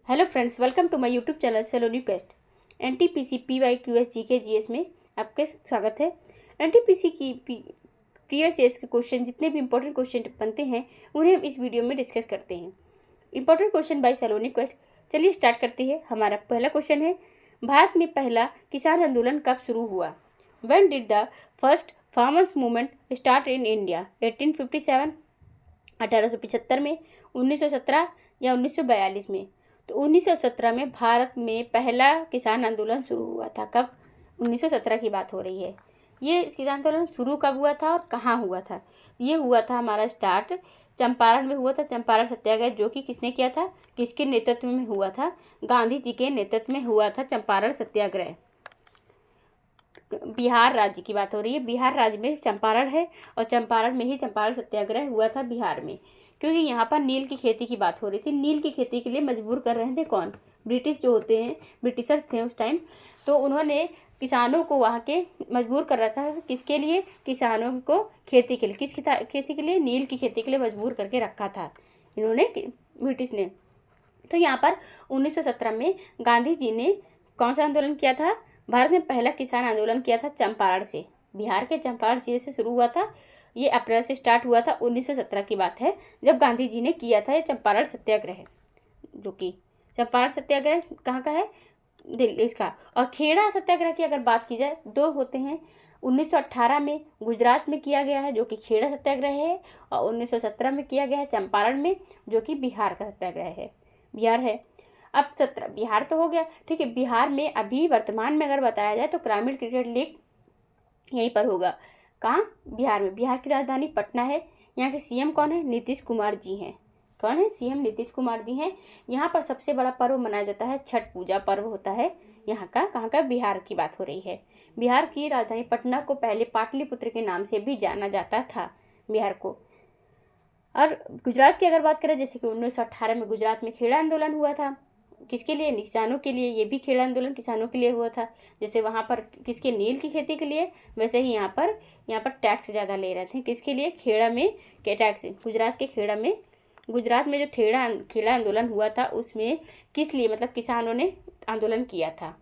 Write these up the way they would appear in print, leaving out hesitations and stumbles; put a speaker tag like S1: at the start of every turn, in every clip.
S1: Hello friends, welcome to my YouTube channel Saloni quest. NTPC PYQS GK GS में आपका स्वागत है। एनटीपीसी की PYQS के क्वेश्चन, जितने भी इंपॉर्टेंट क्वेश्चन बनते हैं उन्हें हम इस वीडियो में डिस्कस करते हैं। Important question by Saloni quest. चलिए स्टार्ट करते हैं। हमारा पहला क्वेश्चन है, भारत में पहला किसान आंदोलन कब शुरू हुआ? When did the first farmers movement start in India? 1857, 1875 में, 1917 या 1942 में? तो 1917 में भारत में पहला किसान आंदोलन शुरू हुआ था। कब? 1917 की बात हो रही है। ये किसान आंदोलन शुरू कब हुआ था और कहाँ हुआ था? ये हुआ था हमारा स्टार्ट चंपारण में हुआ था। चंपारण सत्याग्रह जो कि किसने किया था, किसके नेतृत्व में हुआ था? गांधी जी के नेतृत्व में हुआ था चंपारण सत्याग्रह। बिहार राज्य की बात हो रही है। बिहार राज्य में चंपारण है और चंपारण में ही चंपारण सत्याग्रह हुआ था बिहार में, क्योंकि यहाँ पर नील की खेती की बात हो रही थी। नील की खेती के लिए मजबूर कर रहे थे कौन? ब्रिटिश जो होते हैं, ब्रिटिशर्स थे उस टाइम। तो उन्होंने किसानों को वहाँ के मजबूर कर रहा था। किसके लिए? किसानों को खेती के लिए। किस खेती के लिए? नील की खेती के लिए मजबूर करके रखा था इन्होंने, ब्रिटिश ने। तो यहाँ पर 1917 में गांधी जी ने कौन सा आंदोलन किया था? भारत में पहला किसान आंदोलन किया था चंपारण से। बिहार के चंपारण जिले से शुरू हुआ था। ये अप्रैल से स्टार्ट हुआ था। 1917 की बात है जब गांधी जी ने किया था ये चंपारण सत्याग्रह, जो कि चंपारण सत्याग्रह कहाँ का है? दिल्ली का। और खेड़ा सत्याग्रह की अगर बात की जाए, दो होते हैं। 1918 में गुजरात में किया गया है जो कि खेड़ा सत्याग्रह है, और 1917 में किया गया है चंपारण में, जो कि बिहार का सत्याग्रह है। बिहार है। अब 17 बिहार तो हो गया, ठीक है। बिहार में अभी वर्तमान में अगर बताया जाए तो ग्रामीण क्रिकेट लीग यहीं पर होगा। कहाँ? बिहार में। बिहार की राजधानी पटना है। यहाँ के सीएम कौन है? नीतीश कुमार जी हैं। कौन है सीएम? नीतीश कुमार जी हैं। यहाँ पर सबसे बड़ा पर्व मनाया जाता है छठ पूजा पर्व होता है यहाँ का। कहाँ का? बिहार की बात हो रही है। बिहार की राजधानी पटना को पहले पाटलिपुत्र के नाम से भी जाना जाता था बिहार को। और गुजरात की अगर बात करें, जैसे कि 1918 में गुजरात में खेड़ा आंदोलन हुआ था। किसके लिए? किसानों के लिए। ये भी खेड़ा आंदोलन किसानों के लिए हुआ था। जैसे वहाँ पर किसके? नील की खेती के लिए, वैसे ही यहाँ पर टैक्स ज़्यादा ले रहे थे। किसके लिए? खेड़ा में के टैक्स। गुजरात के खेड़ा में, गुजरात में जो खेड़ा आंदोलन हुआ था उसमें किस लिए, मतलब किसानों ने आंदोलन किया था।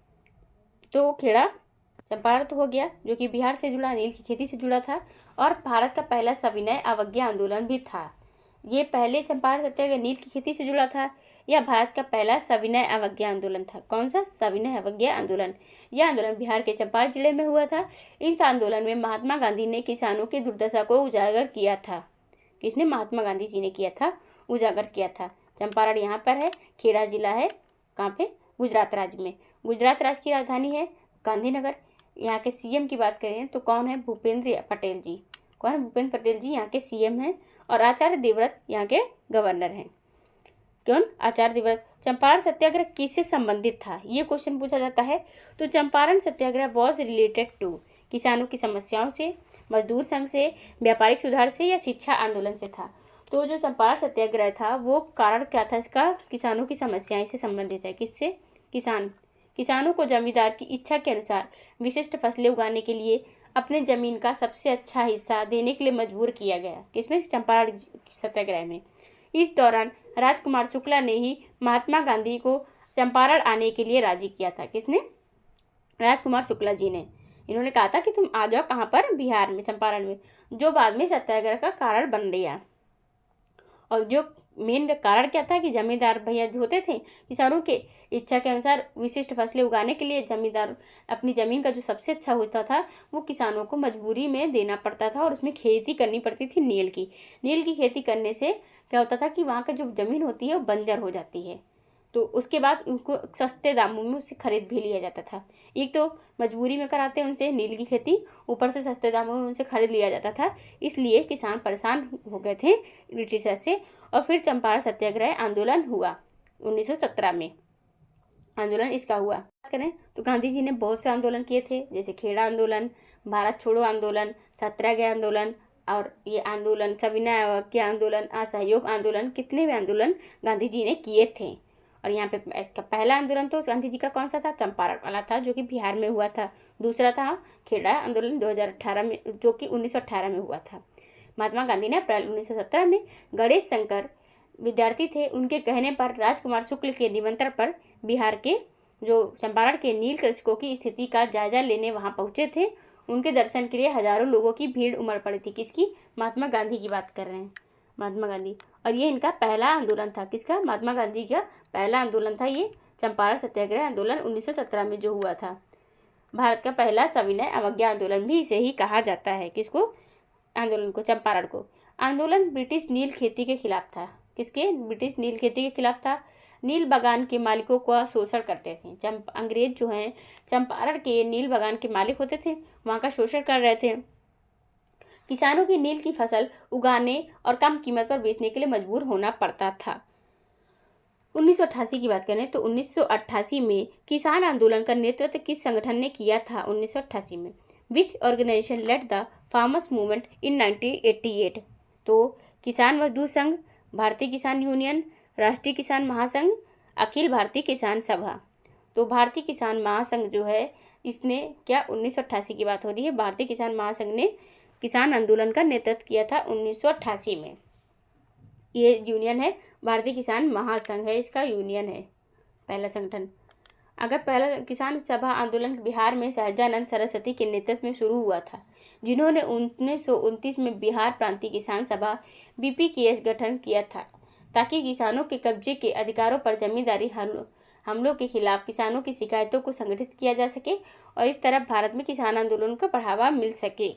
S1: तो खेड़ा चंपारण तो हो गया जो कि बिहार से जुड़ा, नील की खेती से जुड़ा था। और भारत का पहला सविनय अवज्ञा आंदोलन भी था। ये पहले चंपारण सत्याग्रह नील की खेती से जुड़ा था, यह भारत का पहला सविनय अवज्ञा आंदोलन था। कौन सा? सविनय अवज्ञा आंदोलन। यह आंदोलन बिहार के चंपारण जिले में हुआ था। इस आंदोलन में महात्मा गांधी ने किसानों की दुर्दशा को उजागर किया था। किसने? महात्मा गांधी जी ने किया था, उजागर किया था। चंपारण यहाँ पर है, खेड़ा जिला है कहाँ पे? गुजरात राज्य में। गुजरात राज्य की राजधानी है गांधीनगर। यहाँ के सीएम की बात करें तो कौन है? भूपेंद्र पटेल जी। कौन है? भूपेंद्र पटेल जी यहाँ के सीएम हैं। और आचार्य देवव्रत यहाँ के गवर्नर हैं। कौन? आचार्य देवव्रत। चंपारण सत्याग्रह किससे संबंधित था? ये क्वेश्चन पूछा जाता है। तो चंपारण सत्याग्रह वॉज रिलेटेड टू किसानों की समस्याओं से, मजदूर संघ से, व्यापारिक सुधार से या शिक्षा आंदोलन से था। तो जो चंपारण सत्याग्रह था वो कारण क्या था इसका? किसानों की समस्याएं से संबंधित है। किससे? किसानों को जमींदार की इच्छा के अनुसार विशिष्ट फसलें उगाने के लिए अपने जमीन का सबसे अच्छा हिस्सा देने के लिए मजबूर किया गया। किसमें? चंपारण सत्याग्रह में। इस दौरान राजकुमार शुक्ला ने ही महात्मा गांधी को चंपारण आने के लिए राजी किया था। किसने? राजकुमार शुक्ला जी ने। इन्होंने कहा था कि तुम आ जाओ कहाँ पर? बिहार में, चंपारण में, जो बाद में सत्याग्रह का कारण बन गया। और जो मेन कारण क्या था कि जमींदार भैया जो होते थे, किसानों के इच्छा के अनुसार विशिष्ट फसलें उगाने के लिए जमींदार अपनी ज़मीन का जो सबसे अच्छा होता था वो किसानों को मजबूरी में देना पड़ता था, और उसमें खेती करनी पड़ती थी नील की। नील की खेती करने से क्या होता था कि वहाँ का जो ज़मीन होती है वो बंजर हो जाती है। तो उसके बाद उनको सस्ते दामों में उससे खरीद भी लिया जाता था। एक तो मजबूरी में कराते हैं उनसे नील की खेती, ऊपर से सस्ते दामों में उनसे खरीद लिया जाता था। इसलिए किसान परेशान हो गए थे ब्रिटिशर से। और फिर चंपारण सत्याग्रह आंदोलन हुआ 1917 में। आंदोलन इसका हुआ। बात करें तो गांधी जी ने बहुत से आंदोलन किए थे, जैसे खेड़ा आंदोलन, भारत छोड़ो आंदोलन, सत्याग्रह आंदोलन, और ये आंदोलन सविनय अवज्ञा आंदोलन, असहयोग आंदोलन, कितने भी आंदोलन गांधी जी ने किए थे। और यहाँ पे इसका पहला आंदोलन तो गांधी जी का कौन सा था? चंपारण वाला था, जो कि बिहार में हुआ था। दूसरा था खेड़ा आंदोलन 2018 में, जो कि 1918 में हुआ था। महात्मा गांधी ने अप्रैल 1917 में गणेश शंकर विद्यार्थी थे, उनके कहने पर राजकुमार शुक्ल के निमंत्रण पर बिहार के जो चंपारण के नील कृषकों की स्थिति का जायजा लेने वहां पहुंचे थे। उनके दर्शन के लिए हजारों लोगों की भीड़ उमड़ पड़ी थी। किसकी? महात्मा गांधी की बात कर रहे हैं, महात्मा गांधी। और ये इनका पहला आंदोलन था। किसका? महात्मा गांधी का पहला आंदोलन था ये चंपारण सत्याग्रह आंदोलन 1917 में जो हुआ था। भारत का पहला सविनय अवज्ञा आंदोलन भी इसे ही कहा जाता है। किसको? आंदोलन को, चंपारण को। आंदोलन ब्रिटिश नील खेती के खिलाफ था। किसके? ब्रिटिश नील खेती के खिलाफ था। नील बागान के मालिकों का शोषण करते थे। अंग्रेज जो हैं चंपारण के नील बागान के मालिक होते थे, वहाँ का शोषण कर रहे थे। किसानों की नील की फसल उगाने और कम कीमत पर बेचने के लिए मजबूर होना पड़ता था। 1988 की बात करें तो 1988 में किसान आंदोलन का नेतृत्व किस संगठन ने किया था? 1988 में which organisation led the farmers movement in 1988? तो किसान मजदूर संघ, भारतीय किसान यूनियन, राष्ट्रीय किसान महासंघ, अखिल भारतीय किसान सभा। तो भारतीय किसान महासंघ जो है इसने क्या 1988 की बात हो रही है, भारतीय किसान महासंघ ने किसान आंदोलन का नेतृत्व किया था 1988 में। ये यूनियन है, भारतीय किसान महासंघ है, इसका यूनियन है पहला संगठन। अगर पहला किसान सभा आंदोलन बिहार में सहजानंद सरस्वती के नेतृत्व में शुरू हुआ था, जिन्होंने 1929 में बिहार प्रांतीय किसान सभा BPKS गठन किया था, ताकि किसानों के कब्जे के अधिकारों पर जमींदारी हमलों के खिलाफ किसानों की शिकायतों को संगठित किया जा सके और इस तरह भारत में किसान आंदोलन को बढ़ावा मिल सके।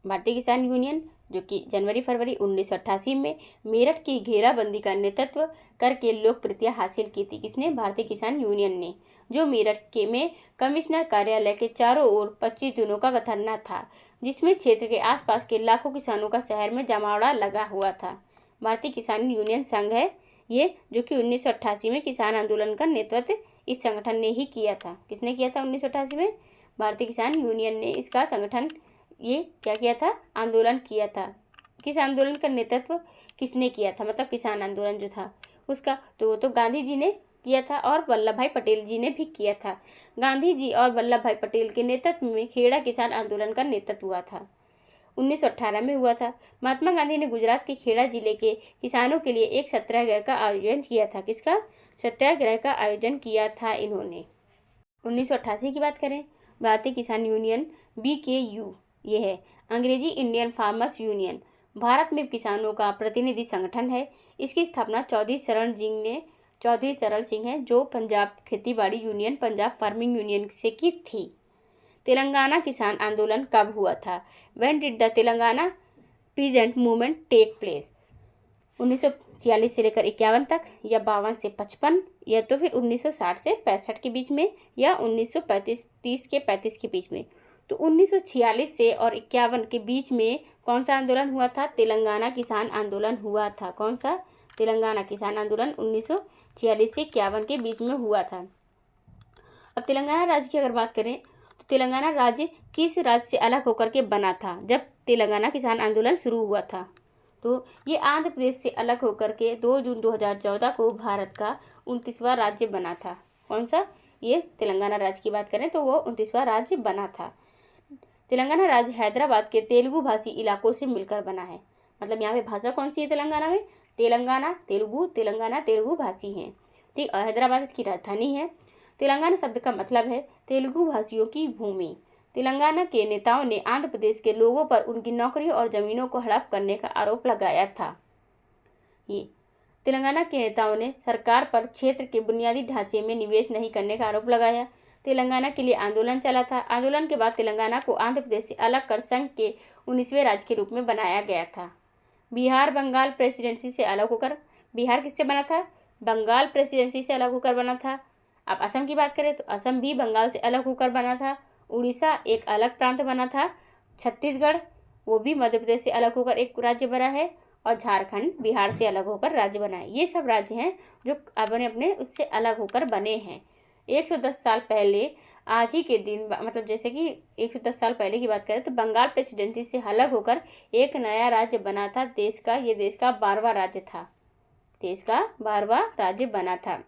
S1: भारतीय किसान यूनियन जो कि जनवरी-फरवरी 1988 में मेरठ की घेराबंदी का नेतृत्व करके लोकप्रियता हासिल की थी। किसने? भारतीय किसान यूनियन ने, जो मेरठ में कमिश्नर कार्यालय के चारों ओर 25 दिनों का धरना था, जिसमें क्षेत्र के आसपास के लाखों किसानों का शहर में जमावड़ा लगा हुआ था। भारतीय किसान यूनियन संघ है ये, जो कि 1988 में किसान आंदोलन का नेतृत्व इस संगठन ने ही किया था। किसने किया था 1988 में? भारतीय किसान यूनियन ने इसका संगठन ये क्या किया था? आंदोलन किया था। किस आंदोलन का नेतृत्व किसने किया था? मतलब किसान आंदोलन जो था उसका, तो वो तो गांधी जी ने किया था और वल्लभ भाई पटेल जी ने भी किया था। गांधी जी और वल्लभ भाई पटेल के नेतृत्व में खेड़ा किसान आंदोलन का नेतृत्व हुआ था, 1918 में हुआ था। महात्मा गांधी ने गुजरात के खेड़ा जिले के किसानों के लिए एक सत्याग्रह का आयोजन किया था। किसका? सत्याग्रह का आयोजन किया था इन्होंने। 1988 की बात करें, भारतीय किसान यूनियन BKU ये है, अंग्रेजी इंडियन फार्मर्स यूनियन, भारत में किसानों का प्रतिनिधि संगठन है। इसकी स्थापना चौधरी चरण सिंह है, जो पंजाब खेतीबाड़ी यूनियन, पंजाब फार्मिंग यूनियन से की थी। तेलंगाना किसान आंदोलन कब हुआ था? When did the Telangana peasant movement take place? 1946 से लेकर 51 तक, या 52 से 55, या तो फिर 1960 से 65 के बीच में, या 1930 के 35 के बीच में। तो 1946 से और 51 के बीच में कौन सा आंदोलन हुआ था? तेलंगाना किसान आंदोलन हुआ था। कौन सा? तेलंगाना किसान आंदोलन 1946 से 51 के बीच में हुआ था। अब तेलंगाना राज्य की अगर बात करें तो तेलंगाना राज्य किस राज्य से अलग होकर के बना था जब तेलंगाना किसान आंदोलन शुरू हुआ था? तो ये आंध्र प्रदेश से अलग होकर के 2 जून 2014 को भारत का 29वां राज्य बना था। कौन सा? ये तेलंगाना राज्य की बात करें तो वो 29वां राज्य बना था। तेलंगाना राज्य हैदराबाद के तेलुगु भाषी इलाकों से मिलकर बना है। मतलब यहाँ पे भाषा कौन सी है तेलंगाना में? तेलंगाना तेलुगु भाषी हैं। ठीक, और हैदराबाद इसकी राजधानी है। तेलंगाना शब्द का मतलब है तेलुगु भाषियों की भूमि। तेलंगाना के नेताओं ने आंध्र प्रदेश के लोगों पर उनकी नौकरियों और जमीनों को हड़प करने का आरोप लगाया था। ये तेलंगाना के नेताओं ने सरकार पर क्षेत्र के बुनियादी ढांचे में निवेश नहीं करने का आरोप लगाया। तेलंगाना के लिए आंदोलन चला था। आंदोलन के बाद तेलंगाना को आंध्र प्रदेश से अलग कर संघ के 19वें राज्य के रूप में बनाया गया था। बिहार बंगाल प्रेसिडेंसी से अलग होकर, बिहार किससे बना था? बंगाल प्रेसिडेंसी से अलग होकर बना था। अब असम की बात करें तो असम भी बंगाल से अलग होकर बना था। उड़ीसा एक अलग प्रांत बना था। छत्तीसगढ़ वो भी मध्य प्रदेश से अलग होकर एक राज्य बना है, और झारखंड बिहार से अलग होकर राज्य बना है। ये सब राज्य हैं जो अपने उससे अलग होकर बने हैं। 110 साल पहले आज ही के दिन, मतलब जैसे कि 110 साल पहले की बात करें तो बंगाल प्रेसिडेंसी से अलग होकर एक नया राज्य बना था देश का। ये देश का 12वां राज्य था। देश का 12वां राज्य बना था।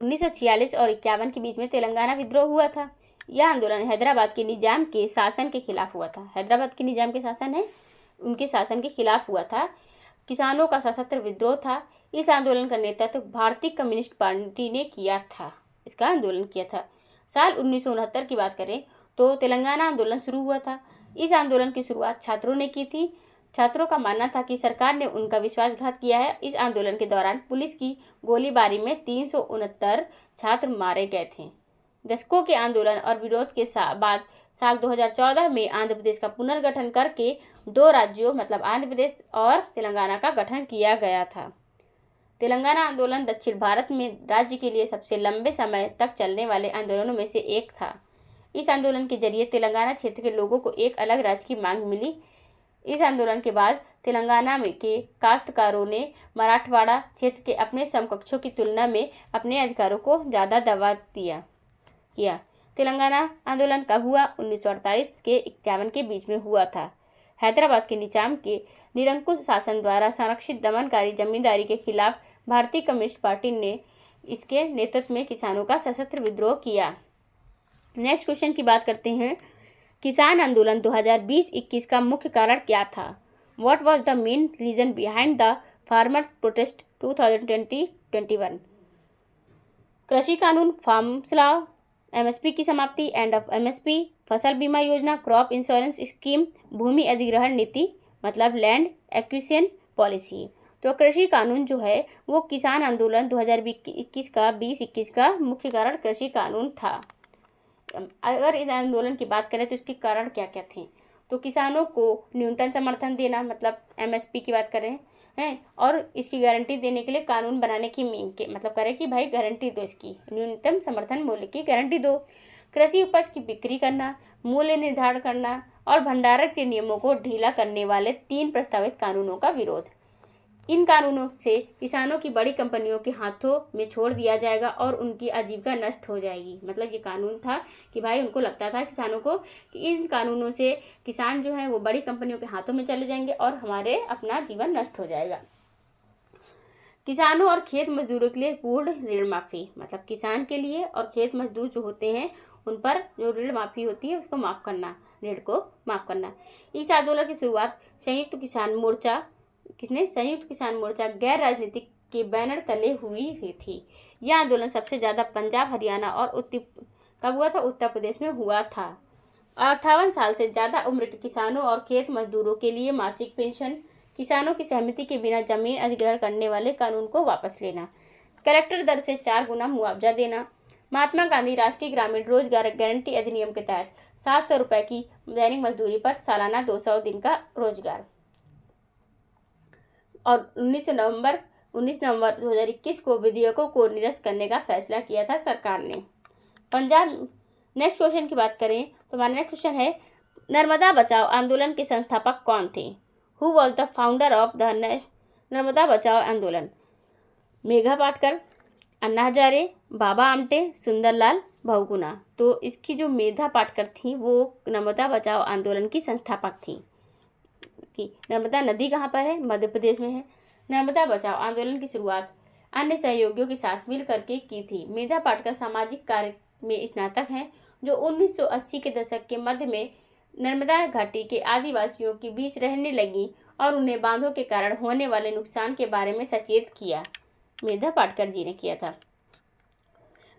S1: 1946 और 51 के बीच में तेलंगाना विद्रोह हुआ था। यह आंदोलन हैदराबाद के निजाम के शासन के खिलाफ हुआ था। हैदराबाद के निजाम के शासन है, उनके शासन के खिलाफ हुआ था। किसानों का सशस्त्र विद्रोह था। इस आंदोलन का नेतृत्व भारतीय कम्युनिस्ट पार्टी ने किया था, इसका आंदोलन किया था। साल 1969 की बात करें तो तेलंगाना आंदोलन शुरू हुआ था। इस आंदोलन की शुरुआत छात्रों ने की थी। छात्रों का मानना था कि सरकार ने उनका विश्वासघात किया है। इस आंदोलन के दौरान पुलिस की गोलीबारी में 369 छात्र मारे गए थे। दशकों के आंदोलन और विरोध के बाद साल 2014 में आंध्र प्रदेश का पुनर्गठन करके 2 राज्यों मतलब आंध्र प्रदेश और तेलंगाना का गठन किया गया था। तेलंगाना आंदोलन दक्षिण भारत में राज्य के लिए सबसे लंबे समय तक चलने वाले आंदोलनों में से एक था। इस आंदोलन के जरिए तेलंगाना क्षेत्र के लोगों को एक अलग राज्य की मांग मिली। इस आंदोलन के बाद तेलंगाना में के काश्तकारों ने मराठवाड़ा क्षेत्र के अपने समकक्षों की तुलना में अपने अधिकारों को ज़्यादा दबा किया। तेलंगाना आंदोलन कब हुआ? 1948 के 51 के बीच में हुआ था। हैदराबाद के निजाम के निरंकुश शासन द्वारा संरक्षित दमनकारी जमींदारी के खिलाफ भारतीय कम्युनिस्ट पार्टी ने इसके नेतृत्व में किसानों का सशस्त्र विद्रोह किया। नेक्स्ट क्वेश्चन की बात करते हैं। किसान आंदोलन 2020-21 का मुख्य कारण क्या था? What was the main reason behind the farmers protest 2020-21? कृषि कानून, फार्म्स लॉ, एमएसपी की समाप्ति, एंड ऑफ एमएसपी, फसल बीमा योजना, क्रॉप इंश्योरेंस स्कीम, भूमि अधिग्रहण नीति मतलब लैंड एक्विजिशन पॉलिसी। तो कृषि कानून जो है वो किसान आंदोलन 2021 का मुख्य कारण कृषि कानून था। अगर इस आंदोलन की बात करें तो इसके कारण क्या क्या थे? तो किसानों को न्यूनतम समर्थन देना मतलब एमएसपी की बात करें हैं, और इसकी गारंटी देने के लिए कानून बनाने की मांग के मतलब करें कि भाई गारंटी दो, इसकी न्यूनतम समर्थन मूल्य की गारंटी दो। कृषि उपज की बिक्री करना, मूल्य निर्धारण करना और भंडारण के नियमों को ढीला करने वाले 3 प्रस्तावित कानूनों का विरोध। इन कानूनों से किसानों की बड़ी कंपनियों के हाथों में छोड़ दिया जाएगा और उनकी आजीविका नष्ट हो जाएगी। मतलब ये कानून था कि भाई उनको लगता था किसानों को कि इन कानूनों से किसान जो है वो बड़ी कंपनियों के हाथों में चले जाएंगे और हमारे अपना जीवन नष्ट हो जाएगा। किसानों और खेत मजदूरों के लिए पूर्ण ऋण माफी मतलब किसान के लिए और खेत मजदूर जो होते हैं उन पर जो ऋण माफी होती है उसको माफ़ करना, ऋण को माफ़ करना। इस आंदोलन की शुरुआत संयुक्त किसान मोर्चा गैर राजनीतिक के बैनर तले हुई थी। यह आंदोलन सबसे ज़्यादा पंजाब, हरियाणा और उत्तर प्रदेश में हुआ था। 58 साल से ज़्यादा उम्र के किसानों और खेत मजदूरों के लिए मासिक पेंशन, किसानों की सहमति के बिना जमीन अधिग्रहण करने वाले कानून को वापस लेना, कलेक्टर दर से 4 गुना मुआवजा देना, महात्मा गांधी राष्ट्रीय ग्रामीण रोजगार गारंटी अधिनियम के तहत 700 रुपये की दैनिक मजदूरी पर सालाना 200 दिन का रोजगार, और 19 नवंबर 2021 को विधेयकों को निरस्त करने का फैसला किया था सरकार ने। पंजाब। नेक्स्ट क्वेश्चन की बात करें तो हमारा नेक्स्ट क्वेश्चन है, नर्मदा बचाओ आंदोलन के संस्थापक कौन थे? Who was the founder of the Narmada बचाओ आंदोलन? मेघा पाटकर, अन्ना हजारे, बाबा आमटे, सुंदरलाल बहुगुणा। तो इसकी जो मेघा पाटकर थी वो नर्मदा बचाओ आंदोलन की संस्थापक थी। कि नर्मदा नदी कहाँ पर है? मध्य प्रदेश में है। नर्मदा बचाओ आंदोलन की शुरुआत अन्य सहयोगियों के साथ मिल करके की थी। मेधा पाटकर सामाजिक कार्य में स्नातक हैं जो 1980 के दशक के मध्य में नर्मदा घाटी के आदिवासियों के बीच रहने लगी और उन्हें बांधों के कारण होने वाले नुकसान के बारे में सचेत किया। मेधा पाटकर जी ने किया था।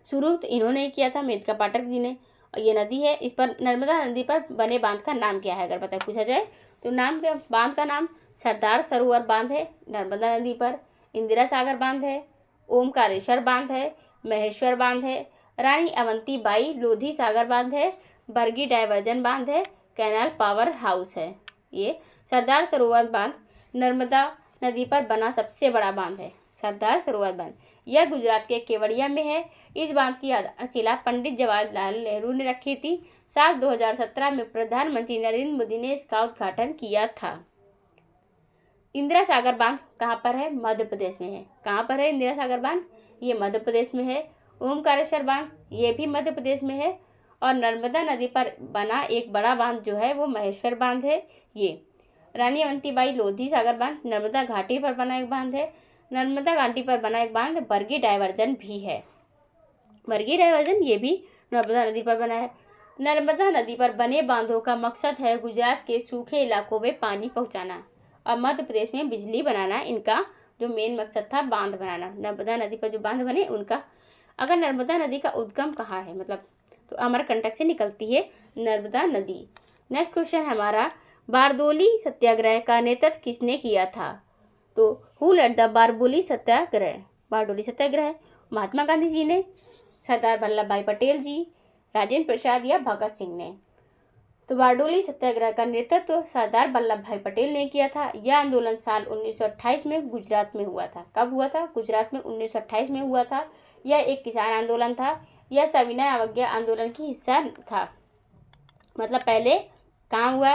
S1: शुरू तो इन्होंने किया था, मेधा पाटकर जी ने। और ये नदी है, इस पर नर्मदा नदी पर बने बांध का नाम क्या है अगर पूछा जाए तो बांध का नाम सरदार सरोवर बांध है नर्मदा नदी पर, इंदिरा सागर बांध है, ओमकारेश्वर बांध है, महेश्वर बांध है, रानी अवंती बाई लोधी सागर बांध है, बरगी डायवर्जन बांध है, कैनाल पावर हाउस है। ये सरदार सरोवर बांध नर्मदा नदी पर बना सबसे बड़ा बांध है, सरदार सरोवर बांध। यह गुजरात के केवड़िया में है। इस बांध की आधारशिला पंडित जवाहरलाल नेहरू ने रखी थी। साल 2017 में प्रधानमंत्री नरेंद्र मोदी ने इसका उद्घाटन किया था। इंदिरा सागर बांध कहाँ पर है? मध्य प्रदेश में है। कहाँ पर है इंदिरा सागर बांध? ये मध्य प्रदेश में है। ओमकारेश्वर बांध ये भी मध्य प्रदेश में है। और नर्मदा नदी पर बना एक बड़ा बांध जो है वो महेश्वर बांध है। ये रानी अवंतीबाई लोधी सागर बांध नर्मदा घाटी पर बना एक बांध है। नर्मदा घाटी पर बना एक बांध बरगी डायवर्जन भी है। बरगी डायवर्जन ये भी नर्मदा नदी पर बना है। नर्मदा नदी पर बने बांधों का मकसद है गुजरात के सूखे इलाकों में पानी पहुंचाना और मध्य प्रदेश में बिजली बनाना इनका जो मेन मकसद था, बांध बनाना। नर्मदा नदी पर जो बांध बने उनका। अगर नर्मदा नदी का उद्गम कहाँ है, मतलब तो अमरकंटक से निकलती है नर्मदा नदी। नेक्स्ट क्वेश्चन है हमारा, बारदोली सत्याग्रह का नेतृत्व किसने किया था? तो who lead the Bardoli Satyagraha? Bardoli Satyagraha Mahatma Gandhi ji ने, सरदार वल्लभ भाई पटेल जी, राजेंद्र प्रसाद या भगत सिंह ने? तो बारडोली सत्याग्रह का नेतृत्व सरदार वल्लभ भाई पटेल ने किया था। यह आंदोलन साल 1928 में गुजरात में हुआ था। कब हुआ था? गुजरात में 1928 में हुआ था। यह एक किसान आंदोलन था। यह सविनय अवज्ञा आंदोलन की हिस्सा था। मतलब पहले कहाँ हुआ?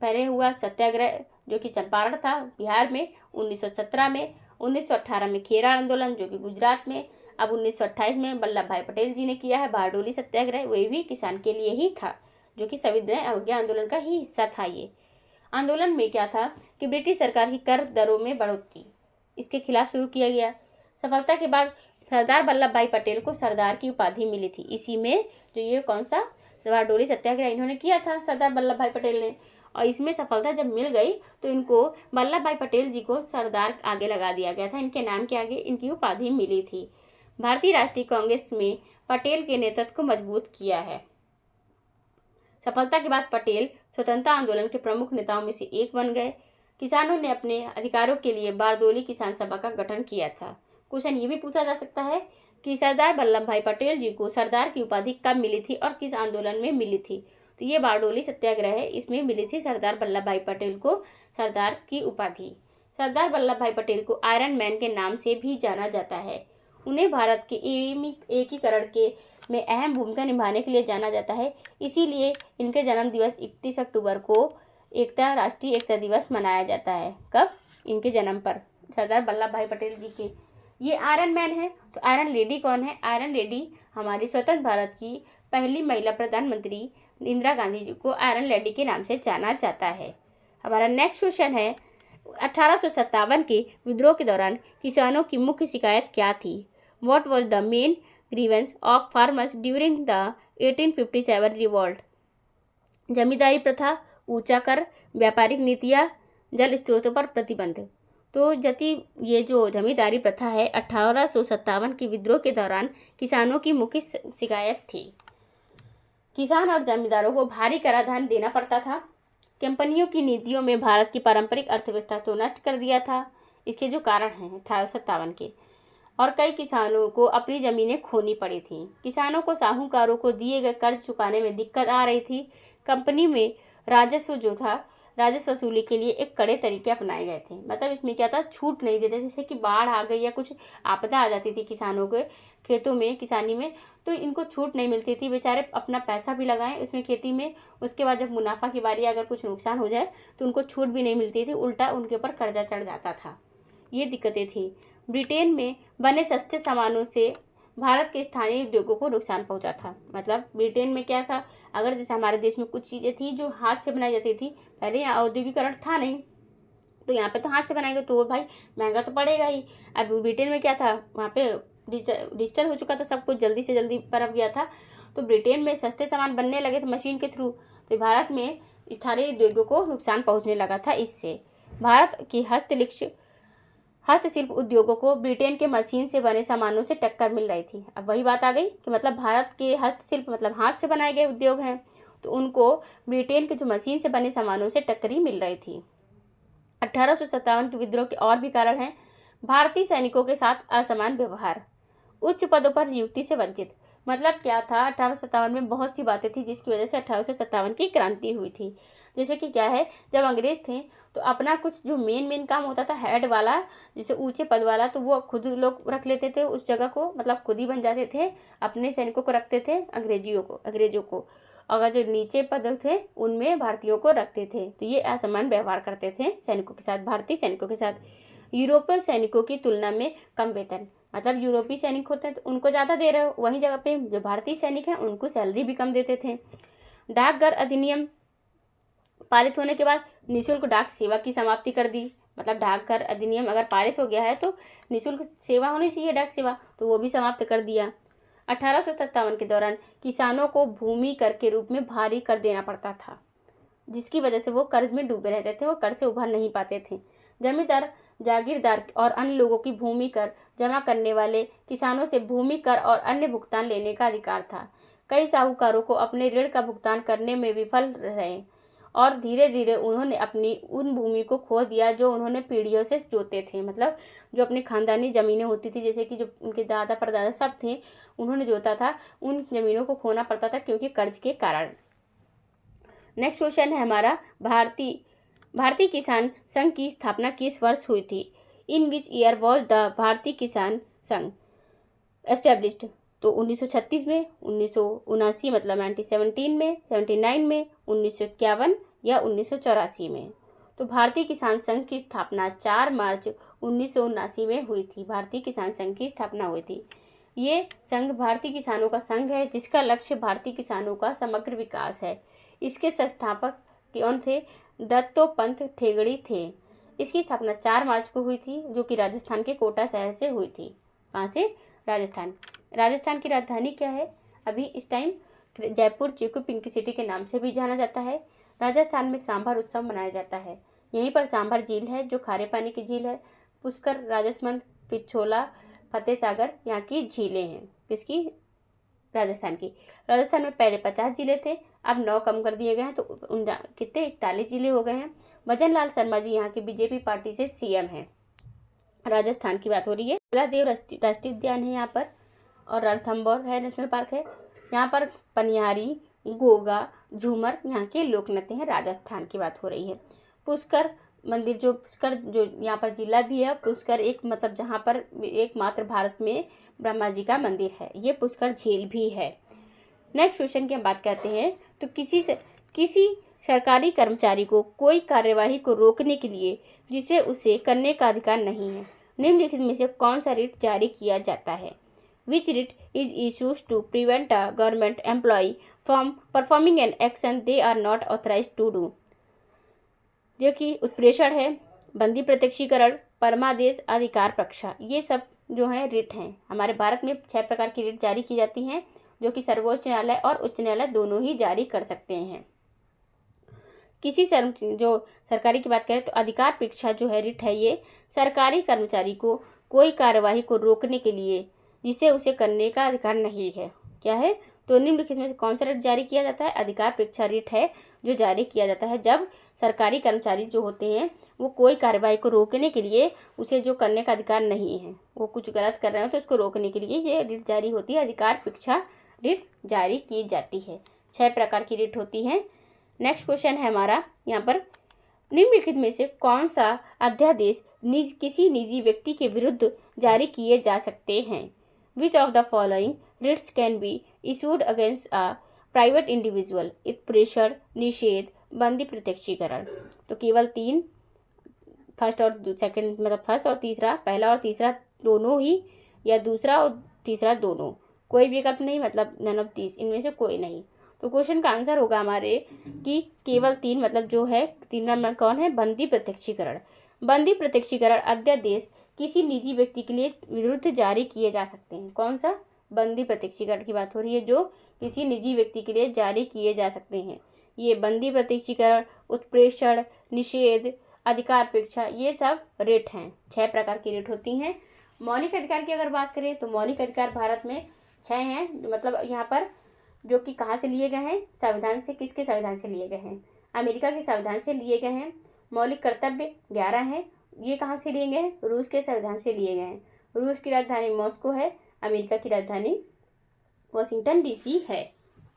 S1: पहले हुआ सत्याग्रह जो कि चंपारण था बिहार में 1917 में, 1918 में खेरा आंदोलन जो कि गुजरात में, अब 1928 में वल्लभ भाई पटेल जी ने किया है बारडोली सत्याग्रह। वही भी किसान के लिए ही था, जो कि सविनय अवज्ञा आंदोलन का ही हिस्सा था। ये आंदोलन में क्या था कि ब्रिटिश सरकार की कर दरों में बढ़ोतरी, इसके खिलाफ शुरू किया गया। सफलता के बाद सरदार वल्लभ भाई पटेल को सरदार की उपाधि मिली थी। इसी में जो ये कौन सा बारडोली सत्याग्रह इन्होंने किया था सरदार वल्लभ भाई पटेल ने, और इसमें सफलता जब मिल गई तो इनको वल्लभ भाई पटेल जी को सरदार आगे लगा दिया गया था। इनके नाम के आगे इनकी उपाधि मिली थी। भारतीय राष्ट्रीय कांग्रेस में पटेल के नेतृत्व को मजबूत किया है। सफलता के बाद पटेल स्वतंत्रता आंदोलन के प्रमुख नेताओं में से एक बन गए। किसानों ने अपने अधिकारों के लिए बारदोली किसान सभा का गठन किया था। क्वेश्चन ये भी पूछा जा सकता है कि सरदार वल्लभ भाई पटेल जी को सरदार की उपाधि कब मिली थी और किस आंदोलन में मिली थी? तो ये बारडोली सत्याग्रह है, इसमें मिली थी सरदार वल्लभ भाई पटेल को सरदार की उपाधि। सरदार वल्लभ भाई पटेल को आयरन मैन के नाम से भी जाना जाता है। उन्हें भारत के एकीकरण के में अहम भूमिका निभाने के लिए जाना जाता है। इसीलिए इनके जन्म दिवस 31 अक्टूबर को राष्ट्रीय एकता दिवस मनाया जाता है। कब? इनके जन्म पर, सरदार वल्लभ भाई पटेल जी के। ये आयरन मैन है। तो आयरन लेडी कौन है? आयरन लेडी हमारी स्वतंत्र भारत की पहली महिला प्रधानमंत्री इंदिरा गांधी जी को आयरन लेडी के नाम से जाना जाता है। हमारा नेक्स्ट क्वेश्चन है, 1857 के विद्रोह के दौरान किसानों की मुख्य शिकायत क्या थी? What was the main grievance of farmers during the 1857 revolt? जमींदारी प्रथा, ऊंचा कर, व्यापारिक नीतियाँ, जल स्रोतों पर प्रतिबंध। तो ये जो जमींदारी प्रथा है 1857 के विद्रोह के दौरान किसानों की मुख्य शिकायत थी। किसान और जमींदारों को भारी कराधान देना पड़ता था। कंपनियों की नीतियों में भारत की पारंपरिक अर्थव्यवस्था तो नष्ट कर दिया था। इसके जो कारण हैं 1857 के, और कई किसानों को अपनी ज़मीनें खोनी पड़ी थी। किसानों को साहूकारों को दिए गए कर्ज चुकाने में दिक्कत आ रही थी। कंपनी में राजस्व वसूली के लिए एक कड़े तरीके अपनाए गए थे। मतलब इसमें क्या था, छूट नहीं देते। जैसे कि बाढ़ आ गई या कुछ आपदा आ जाती थी किसानों के खेतों में, किसानी में, तो इनको छूट नहीं मिलती थी। बेचारे अपना पैसा भी लगाएं उसमें खेती में, उसके बाद जब मुनाफा की बारी अगर कुछ नुकसान हो जाए तो उनको छूट भी नहीं मिलती थी, उल्टा उनके ऊपर कर्जा चढ़ जाता था। ये दिक्कतें थी। ब्रिटेन में बने सस्ते सामानों से भारत के स्थानीय उद्योगों को नुकसान पहुंचा था। मतलब ब्रिटेन में क्या था, अगर जैसे हमारे देश में कुछ चीज़ें थी जो हाथ से बनाई जाती थी, पहले यहाँ औद्योगिकरण था नहीं, तो यहाँ पे तो हाथ से बनाएंगे तो भाई महंगा तो पड़ेगा ही। अब ब्रिटेन में क्या था, वहाँ पे डिजिटल हो चुका था, सब कुछ जल्दी से जल्दी पनप गया था। तो ब्रिटेन में सस्ते सामान बनने लगे थे मशीन के थ्रू, तो भारत में स्थानीय उद्योगों को नुकसान पहुँचने लगा था। इससे भारत की हस्तशिल्प उद्योगों को ब्रिटेन के मशीन से बने सामानों से टक्कर मिल रही थी। अब वही बात आ गई कि मतलब भारत के हस्तशिल्प मतलब हाथ से बनाए गए उद्योग हैं, तो उनको ब्रिटेन के जो मशीन से बने सामानों से टक्कर मिल रही थी। 1857 के विद्रोह के और भी कारण हैं। भारतीय सैनिकों के साथ असमान व्यवहार, उच्च पदों पर नियुक्ति से वंचित। मतलब क्या था, 1857 में बहुत सी बातें थी जिसकी वजह से 1857 की क्रांति हुई थी। जैसे कि क्या है, जब अंग्रेज थे तो अपना कुछ जो मेन काम होता था हेड वाला, जैसे ऊंचे पद वाला, तो वो खुद लोग रख लेते थे उस जगह को, मतलब खुद ही बन जाते थे, अपने सैनिकों को रखते थे अंग्रेजों को। अगर जो नीचे पद थे उनमें भारतीयों को रखते थे। तो ये असमान व्यवहार करते थे सैनिकों के साथ, भारतीय सैनिकों के साथ। यूरोपीय सैनिकों की तुलना में कम वेतन, मतलब यूरोपीय सैनिक होते हैं तो उनको ज़्यादा दे रहे हो, वहीं जगह पे जो भारतीय सैनिक हैं उनको सैलरी भी कम देते थे। डाकघर अधिनियम पारित होने के बाद निःशुल्क डाक सेवा की समाप्ति कर दी। मतलब डाकघर अधिनियम अगर पारित हो गया है तो निःशुल्क सेवा होनी चाहिए, डाक सेवा, तो वो भी समाप्त कर दिया। 1857 के दौरान किसानों को भूमि कर के रूप में भारी कर देना पड़ता था। जिसकी वजह से वो कर्ज में डूबे रहते थे, वो कर्ज से उभर नहीं पाते थे। जमींदार, जागीरदार और अन्य लोगों की भूमि कर जमा करने वाले किसानों से भूमि कर और अन्य भुगतान लेने का अधिकार था। कई साहूकारों को अपने ऋण का भुगतान करने में विफल रहे और धीरे धीरे उन्होंने अपनी उन भूमि को खो दिया जो उन्होंने पीढ़ियों से जोते थे। मतलब जो अपनी खानदानी ज़मीनें होती थी, जैसे कि जो उनके दादा परदादा सब थे, उन्होंने जोता था, उन ज़मीनों को खोना पड़ता था क्योंकि कर्ज के कारण। नेक्स्ट क्वेश्चन है हमारा, भारतीय किसान संघ की स्थापना किस वर्ष हुई थी? In which year was the भारतीय किसान संघ एस्टेब्लिश्ड? तो 1936 में, 1979 मतलब 1917 में, 79 में, 1951 या 1984 में। तो भारतीय किसान संघ की स्थापना 4 मार्च 1979 में हुई थी। भारतीय किसान संघ की स्थापना हुई थी। ये संघ भारतीय किसानों का संघ है जिसका लक्ष्य भारतीय किसानों का समग्र विकास है। इसके संस्थापक कौन थे? दत्तोपंत ठेंगड़ी थे। इसकी स्थापना 4 मार्च को हुई थी, जो कि राजस्थान के कोटा शहर से हुई थी। कहाँ से? राजस्थान। राजस्थान की राजधानी क्या है अभी इस टाइम? जयपुर, जिसको पिंक सिटी के नाम से भी जाना जाता है। राजस्थान में सांभर उत्सव मनाया जाता है। यहीं पर सांभर झील है जो खारे पानी की झील है। पुष्कर, राजसमंद, पिछोला, फतेह सागर यहाँ की झीलें हैं। किसकी? राजस्थान की। राजस्थान में पहले 50 जिले थे, अब 9 कम कर दिए गए हैं, तो कितने 41 जिले हो गए हैं। भजन लाल शर्मा जी यहाँ की बीजेपी पार्टी से सीएम हैं। राजस्थान की बात हो रही है। देव राष्ट्रीय उद्यान है यहाँ पर, और रणथंभौर है नेशनल पार्क है। यहाँ पर पनिहारी, गोगा, झूमर यहाँ के लोक नृत्य हैं। राजस्थान की बात हो रही है। पुष्कर मंदिर, जो पुष्कर जो यहाँ पर जिला भी है, पुष्कर एक मतलब जहाँ पर एकमात्र भारत में ब्रह्मा जी का मंदिर है। ये पुष्कर झील भी है। नेक्स्ट क्वेश्चन की हम बात करते हैं। तो किसी सरकारी कर्मचारी को कोई कार्यवाही को रोकने के लिए जिसे उसे करने का अधिकार नहीं है, निम्नलिखित में से कौन सा रिट जारी किया जाता है? Which writ is issued to prevent a government employee from performing an action they are not authorized to do? जो कि उत्प्रेषण है, बंदी प्रत्यक्षीकरण, परमादेश, अधिकार पक्षा, ये सब जो है रिट हैं। हमारे भारत में 6 प्रकार की रिट जारी की जाती हैं, जो कि सर्वोच्च न्यायालय और उच्च न्यायालय दोनों ही जारी कर सकते हैं। किसी जो सरकारी की बात करें तो अधिकार परीक्षा जो है रिट है, ये सरकारी कर्मचारी को कोई कार्यवाही को रोकने के लिए जिसे उसे करने का अधिकार नहीं है। क्या है? तो निम्नलिखित में से कौन सा रिट जारी किया जाता है? अधिकार परीक्षा रिट है जो जारी किया जाता है जब सरकारी कर्मचारी जो होते हैं वो कोई कार्यवाही को रोकने के लिए उसे जो करने का अधिकार नहीं है, वो कुछ गलत कर रहे हो तो उसको रोकने के लिए ये रिट जारी होती है। अधिकार परीक्षा रिट जारी की जाती है। 6 प्रकार की रिट होती हैं। नेक्स्ट क्वेश्चन है हमारा यहाँ पर, निम्नलिखित में से कौन सा अध्यादेश किसी निजी व्यक्ति के विरुद्ध जारी किए जा सकते हैं? Which of the following writs can be issued against a private individual? उत्प्रेषण, निषेध, बंदी प्रत्यक्षीकरण। तो केवल 3, फर्स्ट और सेकंड मतलब फर्स्ट और तीसरा, पहला और तीसरा दोनों ही, या दूसरा और तीसरा दोनों, कोई विकल्प नहीं, मतलब नन ऑफ दिस, इनमें से कोई नहीं। तो क्वेश्चन का आंसर होगा हमारे कि केवल 3, मतलब जो है 3 नंबर कौन है? बंदी प्रत्यक्षीकरण। बंदी प्रत्यक्षीकरण अध्यादेश किसी निजी व्यक्ति के लिए विरुद्ध जारी किए जा सकते हैं। कौन सा? बंदी प्रत्यक्षीकरण की बात हो रही है, जो किसी निजी व्यक्ति के लिए जारी किए जा सकते हैं। ये बंदी प्रत्यक्षीकरण, उत्प्रेषण, निषेध, अधिकार परीक्षा, ये सब रिट हैं। 6 प्रकार की रिट होती हैं। मौलिक अधिकार की अगर बात करें तो मौलिक अधिकार भारत में 6 हैं, मतलब यहाँ पर जो कि कहाँ से लिए गए हैं? संविधान से। किसके संविधान से लिए गए हैं? अमेरिका के संविधान से लिए गए हैं। मौलिक कर्तव्य 11 हैं। ये कहाँ से लिए गए हैं? रूस के संविधान से लिए गए हैं। रूस की राजधानी मॉस्को है, अमेरिका की राजधानी वाशिंगटन डीसी है,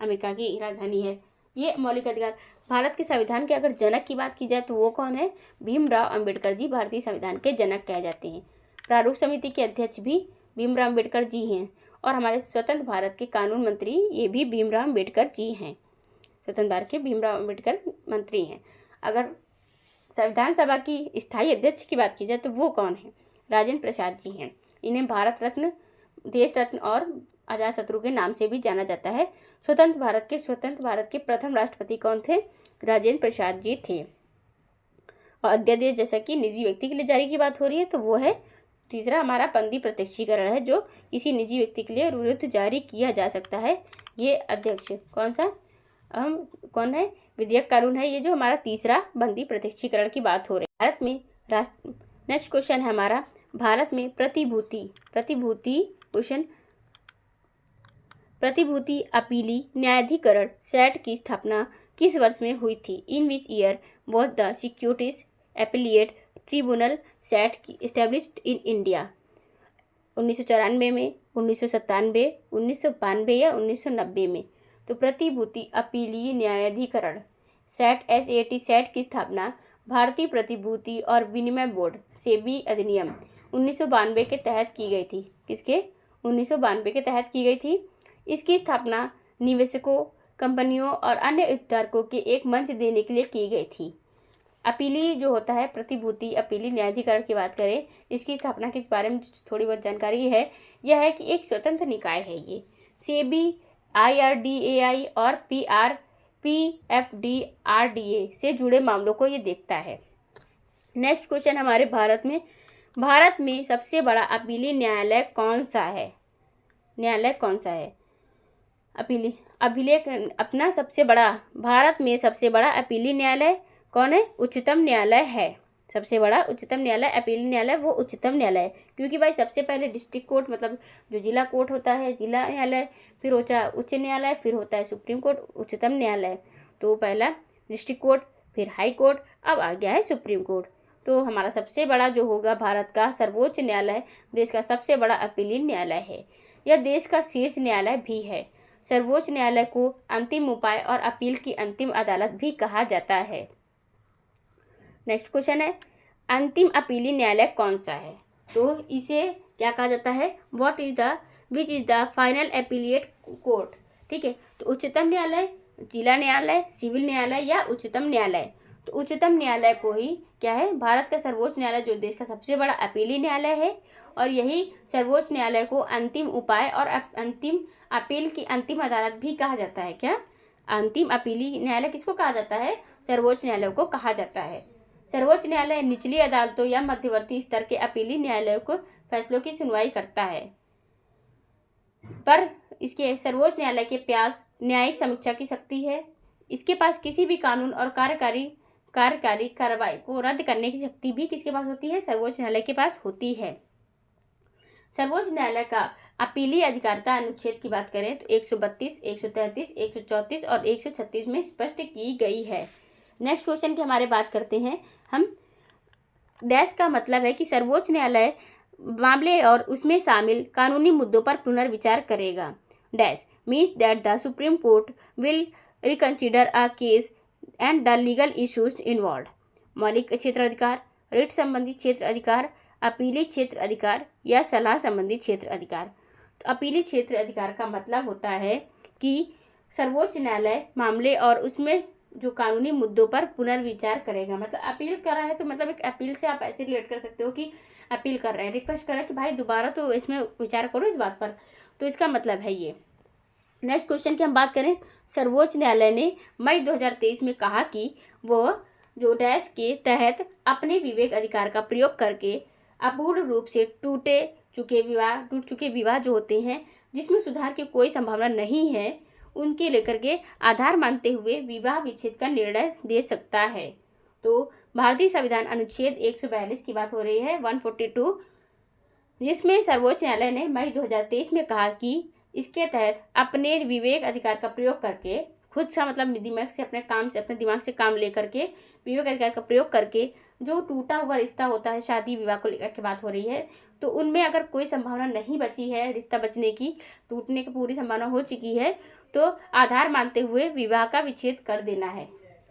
S1: अमेरिका की राजधानी है। ये मौलिक अधिकार। भारत के संविधान के अगर जनक की बात की जाए तो वो कौन है? भीमराव अंबेडकर जी भारतीय संविधान के जनक कहे जाते हैं। प्रारूप समिति के अध्यक्ष भी भीमराव अंबेडकर जी हैं, और हमारे स्वतंत्र भारत के कानून मंत्री ये भी भीमराव अंबेडकर जी हैं। स्वतंत्र भारत के भीमराव अंबेडकर मंत्री हैं। अगर संविधान सभा की स्थायी अध्यक्ष की बात की जाए तो वो कौन है? राजेंद्र प्रसाद जी हैं। इन्हें भारत रत्न, देश रत्न और अजातशत्रु के नाम से भी जाना जाता है। स्वतंत्र भारत के प्रथम राष्ट्रपति कौन थे? राजेंद्र प्रसाद जी थे। और अध्यादेश जैसा कि निजी व्यक्ति के लिए जारी की बात हो रही है तो वो है तीसरा हमारा बंदी प्रत्यक्षीकरण है, जो किसी निजी व्यक्ति के लिए विरुद्ध जारी किया जा सकता है। ये अध्यक्ष कौन सा? कौन है? विधेयक कानून है। ये जो हमारा तीसरा बंदी प्रत्यक्षीकरण की बात हो रही है। भारत में नेक्स्ट क्वेश्चन है हमारा, भारत में प्रतिभूति अपीली न्यायाधिकरण सेट की स्थापना किस वर्ष में हुई थी? In which year was the securities appellate tribunal set established in India? 1994 में, 1997, 1992 या 1990 में? तो प्रतिभूति अपीलीय न्यायाधिकरण सेट सेट की स्थापना भारतीय प्रतिभूति और विनिमय बोर्ड सेबी अधिनियम 1992 के तहत की गई थी। किसके? 1992 के तहत की गई थी। इसकी स्थापना निवेशकों, कंपनियों और अन्य हितधारकों के एक मंच देने के लिए की गई थी। अपीली जो होता है, प्रतिभूति अपीली न्यायाधिकरण की बात करें, इसकी स्थापना के बारे में थोड़ी बहुत जानकारी है। यह है कि एक स्वतंत्र निकाय है। ये सेबी, IRDAI और PFDRDA से जुड़े मामलों को ये देखता है। नेक्स्ट क्वेश्चन हमारे, भारत में सबसे बड़ा अपीली न्यायालय कौन सा है? भारत में सबसे बड़ा अपीली न्यायालय कौन है? उच्चतम न्यायालय है। सबसे बड़ा उच्चतम न्यायालय, अपीली न्यायालय वो उच्चतम न्यायालय है। क्योंकि भाई सबसे पहले डिस्ट्रिक्ट कोर्ट मतलब जो जिला कोर्ट होता है, जिला न्यायालय, फिर होता है उच्च न्यायालय, फिर होता है सुप्रीम कोर्ट, उच्चतम न्यायालय। तो पहला डिस्ट्रिक्ट कोर्ट, फिर हाई कोर्ट, अब आ गया है सुप्रीम कोर्ट। तो हमारा सबसे बड़ा जो होगा भारत का सर्वोच्च न्यायालय, देश का सबसे बड़ा अपीली न्यायालय है। यह देश का शीर्ष न्यायालय भी है। सर्वोच्च न्यायालय को अंतिम उपाय और अपील की अंतिम अदालत भी कहा जाता है। नेक्स्ट क्वेश्चन है, अंतिम अपीली न्यायालय कौन सा है? तो इसे क्या कहा जाता है? Which is the final appellate court. ठीक है, तो उच्चतम न्यायालय, जिला न्यायालय, सिविल न्यायालय या उच्चतम न्यायालय? तो उच्चतम न्यायालय को ही क्या है, भारत का सर्वोच्च न्यायालय जो देश का सबसे बड़ा अपीली न्यायालय है, और यही सर्वोच्च न्यायालय को अंतिम उपाय और अंतिम अपील की अंतिम अदालत भी कहा जाता है। क्या? अंतिम अपीली न्यायालय किसको कहा जाता है? सर्वोच्च न्यायालय को कहा जाता है। सर्वोच्च न्यायालय निचली अदालतों या मध्यवर्ती स्तर के अपीली न्यायालयों को फैसलों की सुनवाई करता है, पर इसके सर्वोच्च न्यायालय के पास न्यायिक समीक्षा की शक्ति है। इसके पास किसी भी कानून और कार्यकारी कार्रवाई को रद्द करने की शक्ति भी किसके पास होती है? सर्वोच्च न्यायालय के पास होती है। सर्वोच्च न्यायालय का अपीली अधिकारिता अनुच्छेद की बात करें तो 132, 133, 134 और 136 में स्पष्ट की गई है। नेक्स्ट क्वेश्चन की हमारे बात करते हैं हम। डैश का मतलब है कि सर्वोच्च न्यायालय मामले और उसमें शामिल कानूनी मुद्दों पर पुनर्विचार करेगा। Dash means that the supreme court will reconsider a case and the legal issues involve. मौलिक क्षेत्र अधिकार, रिट संबंधी क्षेत्र अधिकार, अपीली क्षेत्र अधिकार या सलाह संबंधी क्षेत्र अधिकार। तो अपीली क्षेत्र अधिकार का मतलब होता है कि सर्वोच्च न्यायालय मामले और उसमें जो कानूनी मुद्दों पर पुनर्विचार करेगा। मतलब अपील कर रहा है तो मतलब एक अपील से आप ऐसे रिलेट कर सकते हो कि अपील कर रहे हैं, रिक्वेस्ट कर रहे हैं कि भाई दोबारा तो इसमें विचार करो इस बात पर, तो इसका मतलब है ये। नेक्स्ट क्वेश्चन की हम बात करें, सर्वोच्च न्यायालय ने मई 2023 में कहा कि वह जो डैश के तहत अपने विवेक अधिकार का प्रयोग करके अपूर्ण रूप से टूट चुके विवाह जो होते हैं जिसमें सुधार की कोई संभावना नहीं है, उनके लेकर के आधार मानते हुए विवाह विच्छेद का निर्णय दे सकता है। तो भारतीय संविधान अनुच्छेद 142 की बात हो रही है, 142, जिसमें सर्वोच्च न्यायालय ने मई 2023 में कहा कि इसके तहत अपने विवेक अधिकार का प्रयोग करके, खुद सा मतलब दिमाग से अपने दिमाग से काम लेकर के विवेक अधिकार का प्रयोग करके जो टूटा हुआ रिश्ता होता है, शादी विवाह को लेकर के बात हो रही है, तो उनमें अगर कोई संभावना नहीं बची है रिश्ता बचने की, टूटने की पूरी संभावना हो चुकी है, तो आधार मानते हुए विवाह का विच्छेद कर देना है।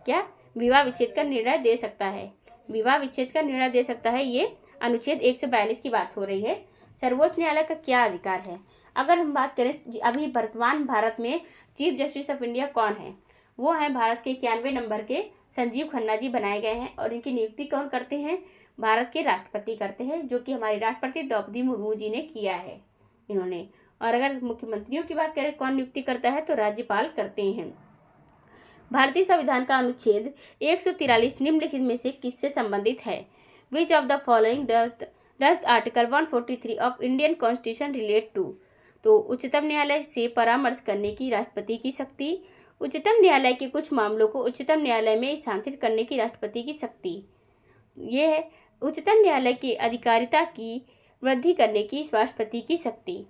S1: क्या? विवाह विच्छेद का निर्णय दे सकता है। विवाह विच्छेद का निर्णय दे सकता है, ये अनुच्छेद 142 की बात हो रही है। सर्वोच्च न्यायालय का क्या अधिकार है? अगर हम बात करें अभी वर्तमान भारत में चीफ जस्टिस ऑफ इंडिया कौन है? वो है भारत के 91 नंबर के संजीव खन्ना जी बनाए गए हैं, और इनकी नियुक्ति कौन करते हैं? भारत के राष्ट्रपति करते हैं, जो कि हमारी राष्ट्रपति द्रौपदी मुर्मू जी ने किया है इन्होंने। और अगर मुख्यमंत्रियों की बात करें कौन नियुक्ति करता है, तो राज्यपाल करते हैं। भारतीय संविधान का अनुच्छेद 143 निम्नलिखित में से किससे संबंधित है? Which of the following does article 143 of Indian constitution relate to? तो उच्चतम न्यायालय से परामर्श करने की राष्ट्रपति की शक्ति, उच्चतम न्यायालय के कुछ मामलों को उच्चतम न्यायालय में स्थानांतरित करने की राष्ट्रपति की शक्ति। ये है उच्चतम न्यायालय की अधिकारिता की वृद्धि करने की राष्ट्रपति की शक्ति।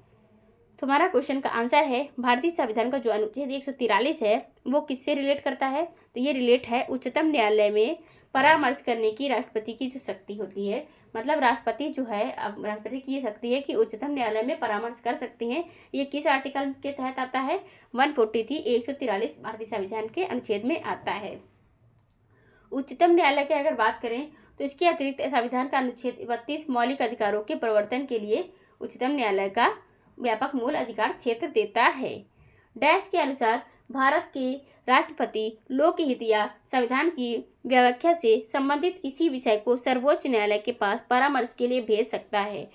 S1: तुम्हारा क्वेश्चन का आंसर है भारतीय संविधान का जो अनुच्छेद 143 है वो किससे रिलेट करता है? तो ये रिलेट है उच्चतम न्यायालय में परामर्श करने की राष्ट्रपति की जो शक्ति होती है। मतलब राष्ट्रपति जो है, अब राष्ट्रपति की ये शक्ति है कि उच्चतम न्यायालय में परामर्श कर सकते हैं। ये किस आर्टिकल के तहत आता है? 143 143 भारतीय संविधान के अनुच्छेद में आता है। उच्चतम न्यायालय की अगर बात करें तो इसके अतिरिक्त संविधान का अनुच्छेद 32 मौलिक अधिकारों के प्रवर्तन के लिए उच्चतम न्यायालय का व्यापक मूल अधिकार क्षेत्र देता है। डैश के अनुसार भारत के राष्ट्रपति लोकहित या संविधान की व्याख्या से संबंधित किसी विषय को सर्वोच्च न्यायालय के पास परामर्श के लिए भेज सकता है।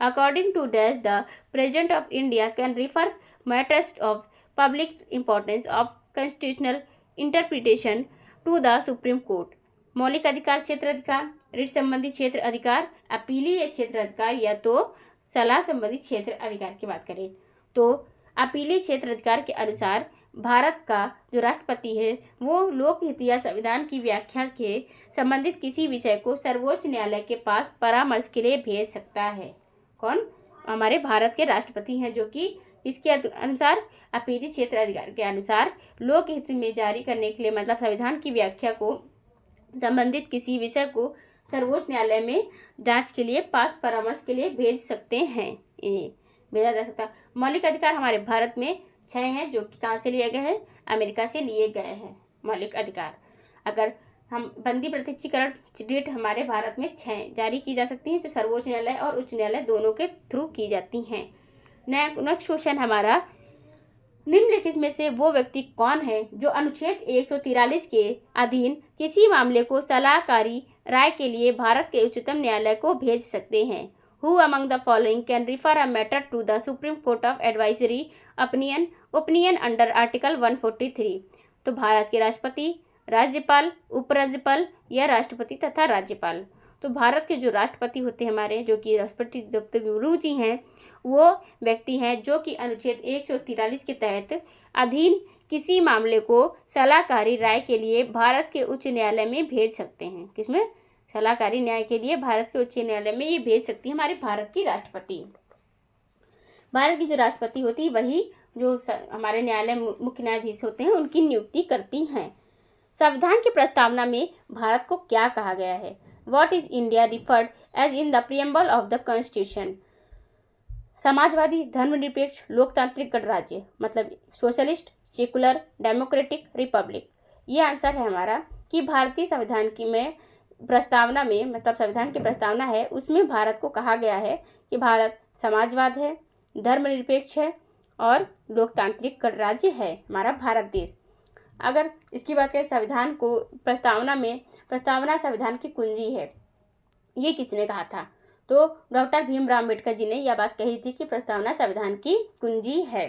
S1: According to dash the president of India can refer matters of public importance of constitutional interpretation to the supreme court. मौलिक अधिकार क्षेत्र अधिकार, रिट संबंधी क्षेत्र अधिकार, अपीलीय क्षेत्र अधिकार या तो सलाह संबंधी क्षेत्र अधिकार की बात करें तो अपीलीय क्षेत्र अधिकार के अनुसार भारत का जो राष्ट्रपति है वो लोकहित या संविधान की व्याख्या के संबंधित किसी विषय को सर्वोच्च न्यायालय के पास परामर्श के लिए भेज सकता है। कौन? हमारे भारत के राष्ट्रपति हैं, जो कि इसके अनुसार अपीलीय क्षेत्र अधिकार के अनुसार लोकहित में जारी करने के लिए, मतलब संविधान की व्याख्या को संबंधित किसी विषय को सर्वोच्च न्यायालय में जांच के लिए पास परामर्श के लिए भेज सकते हैं। इन्हें भेजा जा सकता। मौलिक अधिकार हमारे भारत में 6 हैं, जो कि कहाँ से लिए गए हैं? अमेरिका से लिए गए हैं मौलिक अधिकार। अगर हम बंदी प्रत्यक्षीकरण डेट हमारे भारत में 6 जारी की जा सकती हैं, जो सर्वोच्च न्यायालय और उच्च न्यायालय दोनों के थ्रू की जाती हैं। नेक्स्ट क्वेश्चन हमारा, निम्नलिखित में से वो व्यक्ति कौन है जो अनुच्छेद 143 के अधीन किसी मामले को सलाहकारी राय के लिए भारत के उच्चतम न्यायालय को भेज सकते हैं? Who among the following can refer a matter to the Supreme Court of Advisory opinion under Article 143? तो भारत के राष्ट्रपति, राज्यपाल, उपराज्यपाल या राष्ट्रपति तथा राज्यपाल। तो भारत के जो राष्ट्रपति होते हैं हमारे, जो कि राष्ट्रपति द्रौपदी मुर्मू जी हैं, वो व्यक्ति हैं जो कि अनुच्छेद 143 के तहत अधीन किसी मामले को सलाहकारी राय के लिए भारत के उच्च न्यायालय में भेज सकते हैं। किसमें? सलाहकारी न्याय के लिए भारत के उच्च न्यायालय में ये भेज सकती है हमारे भारत की राष्ट्रपति। भारत की जो राष्ट्रपति होती है वही जो हमारे न्यायालय मुख्य न्यायाधीश होते हैं उनकी नियुक्ति करती हैं। संविधान की प्रस्तावना में भारत को क्या कहा गया है? What is India referred as in the preamble of the constitution? समाजवादी, धर्मनिरपेक्ष, लोकतांत्रिक गणराज्य, मतलब सोशलिस्ट, सेकुलर, डेमोक्रेटिक, रिपब्लिक। ये आंसर है हमारा कि भारतीय संविधान की में प्रस्तावना में, मतलब संविधान की प्रस्तावना है उसमें भारत को कहा गया है कि भारत समाजवाद है, धर्मनिरपेक्ष है और लोकतांत्रिक गणराज्य है हमारा भारत देश। अगर इसकी बात करें संविधान को प्रस्तावना में, प्रस्तावना संविधान की कुंजी है, ये किसने कहा था? तो डॉक्टर भीमराव अम्बेडकर जी ने यह बात कही थी कि प्रस्तावना संविधान की कुंजी है।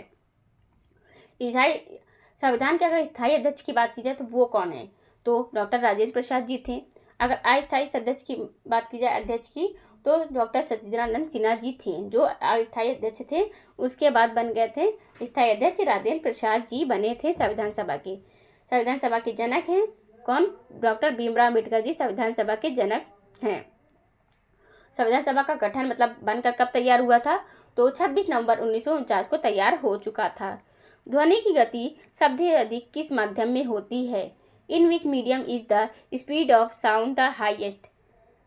S1: संविधान के अगर स्थायी अध्यक्ष की बात की जाए तो वो कौन है? तो डॉक्टर राजेंद्र प्रसाद जी थे। अगर अस्थायी अध्यक्ष की बात की जाए अध्यक्ष की, तो डॉक्टर सचिदानंद सिन्हा जी थे जो अस्थायी अध्यक्ष थे। उसके बाद बन गए थे स्थायी अध्यक्ष राजेंद्र प्रसाद जी बने थे संविधान सभा के। संविधान सभा के जनक हैं कौन? डॉक्टर भीमराव अम्बेडकर जी संविधान सभा के जनक हैं। संविधान सभा का गठन मतलब बनकर कब तैयार हुआ था? तो 26 नवंबर 1949 को तैयार हो चुका था। ध्वनि की गति सबसे अधिक किस माध्यम में होती है? In which medium is the speed of sound the highest?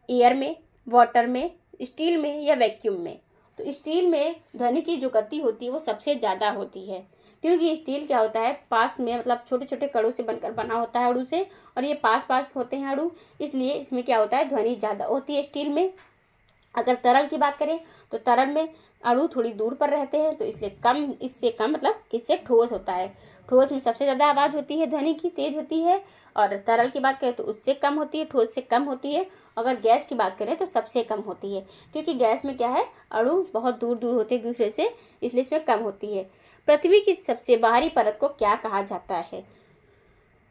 S1: Air में, वाटर में, स्टील में या वैक्यूम में? तो स्टील में ध्वनि की जो गति होती है वो सबसे ज़्यादा होती है, क्योंकि स्टील क्या होता है पास में, मतलब छोटे छोटे कड़ों से बनकर बना होता है अणु से, और ये पास पास होते हैं अणु, इसलिए इसमें क्या होता है ध्वनि ज़्यादा होती है स्टील में। अगर तरल की बात करें तो तरल में अणु थोड़ी दूर पर रहते हैं, तो इसलिए कम, इससे कम मतलब इससे ठोस होता है। ठोस में सबसे ज़्यादा आवाज़ होती है, ध्वनि की तेज होती है, और तरल की बात करें तो उससे कम होती है, ठोस से कम होती है। अगर गैस की बात करें तो सबसे कम होती है, क्योंकि गैस में क्या है अणु बहुत दूर दूर होते हैं एक दूसरे से, इसलिए इसमें कम होती है। पृथ्वी की सबसे बाहरी परत को क्या कहा जाता है?